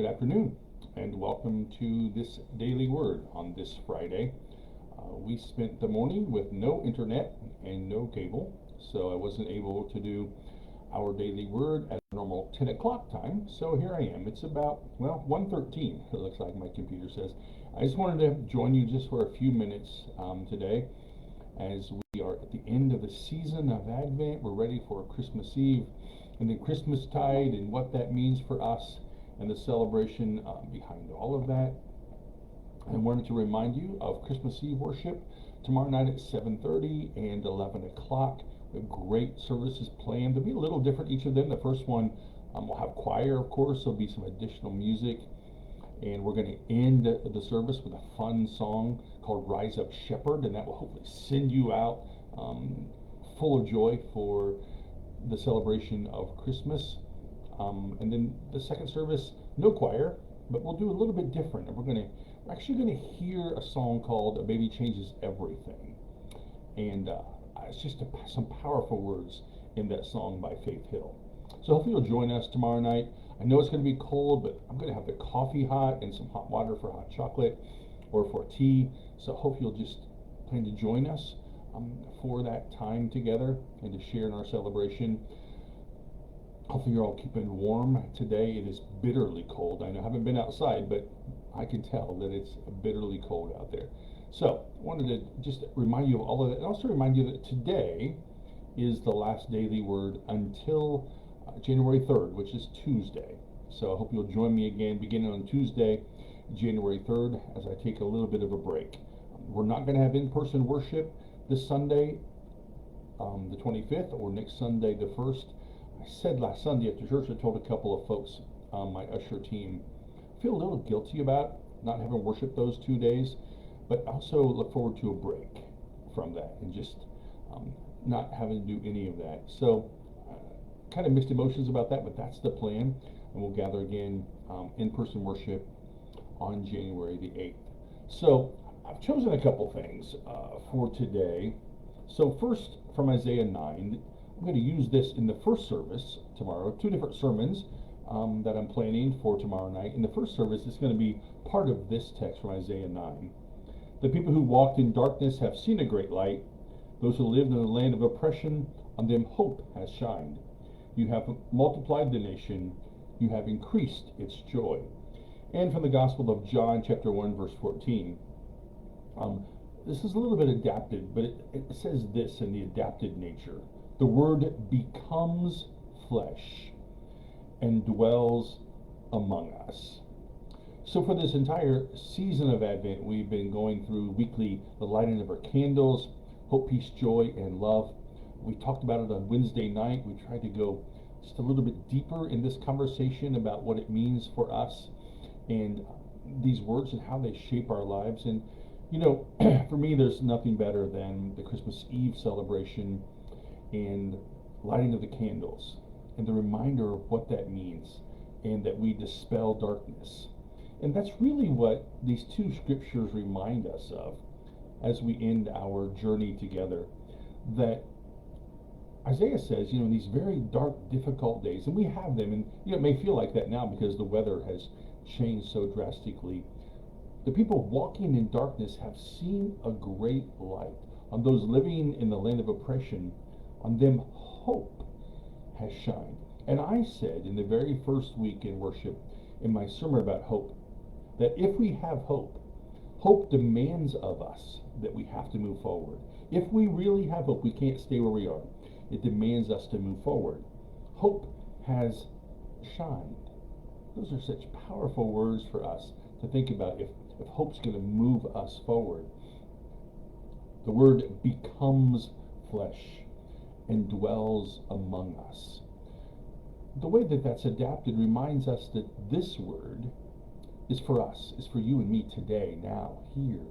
Good afternoon, and welcome to this daily word on this Friday. We spent the morning with no internet and no cable, so I wasn't able to do our daily word at normal 10 o'clock time. So here I am. It's about, 1:13, it looks like my computer says. I just wanted to join you just for a few minutes today as we are at the end of the season of Advent. We're ready for Christmas Eve and then Christmastide and what that means for us and the celebration behind all of that. I wanted to remind you of Christmas Eve worship tomorrow night at 7:30 and 11 o'clock. We have great services planned. They'll be a little different, each of them. The first one will have choir, of course. There'll be some additional music. And we're going to end the service with a fun song called Rise Up Shepherd, and that will hopefully send you out full of joy for the celebration of Christmas. And then the second service, no choir, but we'll do a little bit different. And we're actually going to hear a song called "A Baby Changes Everything," and it's just some powerful words in that song by Faith Hill. So hopefully you'll join us tomorrow night. I know it's going to be cold, but I'm going to have the coffee hot and some hot water for hot chocolate or for tea. So hopefully you'll just plan to join us for that time together and to share in our celebration. Hopefully you're all keeping warm today. It is bitterly cold. I know I haven't been outside, but I can tell that it's bitterly cold out there. So I wanted to just remind you of all of that, and also remind you that today is the last daily word until January 3rd, which is Tuesday. So I hope you'll join me again beginning on Tuesday, January 3rd, as I take a little bit of a break. We're not going to have in-person worship this Sunday, the 25th, or next Sunday, the 1st. I said last Sunday after church, I told a couple of folks on my usher team, I feel a little guilty about not having worship those 2 days, but also look forward to a break from that and just not having to do any of that. So kind of mixed emotions about that, but that's the plan. And we'll gather again in-person worship on January the 8th. So I've chosen a couple things for today. So first, from Isaiah 9, I'm going to use this in the first service tomorrow. Two different sermons that I'm planning for tomorrow night. In the first service, it's going to be part of this text from Isaiah 9. The people who walked in darkness have seen a great light. Those who lived in the land of oppression, on them hope has shined. You have multiplied the nation. You have increased its joy. And from the Gospel of John, chapter 1, verse 14. This is a little bit adapted, but it says this in the adapted nature. The Word becomes flesh and dwells among us. So for this entire season of Advent, we've been going through weekly the lighting of our candles, hope, peace, joy, and love. We talked about it on Wednesday night. We tried to go just a little bit deeper in this conversation about what it means for us and these words and how they shape our lives. And, for me, there's nothing better than the Christmas Eve celebration and lighting of the candles and the reminder of what that means and that we dispel darkness. And that's really what these two scriptures remind us of as we end our journey together. That Isaiah says, in these very dark, difficult days, and we have them, and it may feel like that now because the weather has changed so drastically. The people walking in darkness have seen a great light. On those living in the land of oppression, on them hope has shined. And I said in the very first week in worship, in my sermon about hope, that if we have hope, hope demands of us that we have to move forward. If we really have hope, we can't stay where we are. It demands us to move forward. Hope has shined. Those are such powerful words for us to think about if hope's going to move us forward. The Word becomes flesh and dwells among us. The way that that's adapted reminds us that this Word is for us, is for you and me today, now, here.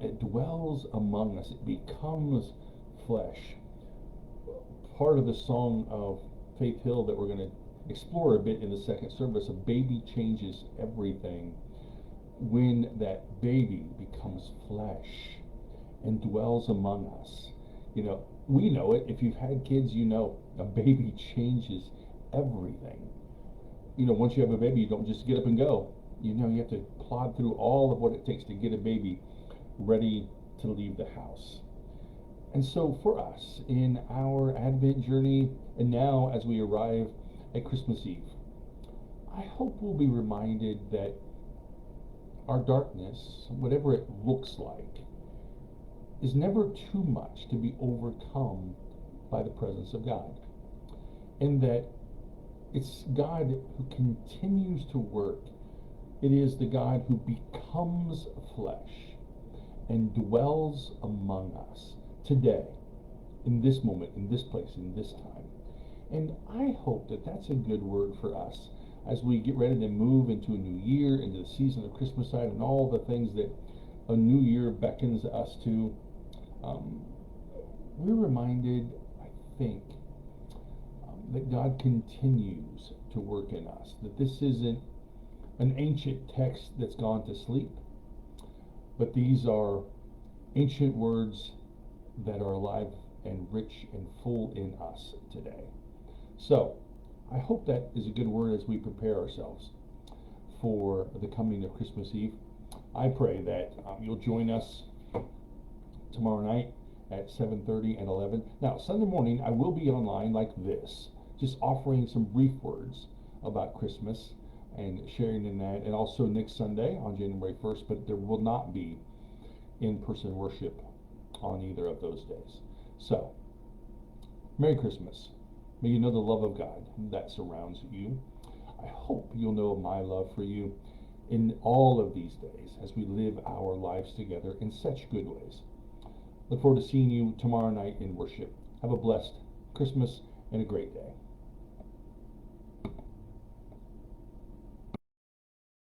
It dwells among us. It becomes flesh. Part of the song of Faith Hill that we're going to explore a bit in the second service, a baby changes everything. When that baby becomes flesh and dwells among us. We know it. If you've had kids, a baby changes everything. once you have a baby, you don't just get up and go. You have to plod through all of what it takes to get a baby ready to leave the house. And so for us, in our Advent journey, and now as we arrive at Christmas Eve, I hope we'll be reminded that our darkness, whatever it looks like, is never too much to be overcome by the presence of God. And that it's God who continues to work. It is the God who becomes flesh and dwells among us today, in this moment, in this place, in this time. And I hope that that's a good word for us as we get ready to move into a new year, into the season of Christmastide, and all the things that a new year beckons us to. We're reminded, I think, that God continues to work in us, that this isn't an ancient text that's gone to sleep, but these are ancient words that are alive and rich and full in us today. So, I hope that is a good word as we prepare ourselves for the coming of Christmas Eve. I pray that you'll join us tomorrow night at 7:30 and 11. Now, Sunday morning, I will be online like this, just offering some brief words about Christmas and sharing in that, and also next Sunday on January 1st, but there will not be in-person worship on either of those days. So, Merry Christmas. May you know the love of God that surrounds you. I hope you'll know my love for you in all of these days as we live our lives together in such good ways. Look forward to seeing you tomorrow night in worship. Have a blessed Christmas and a great day.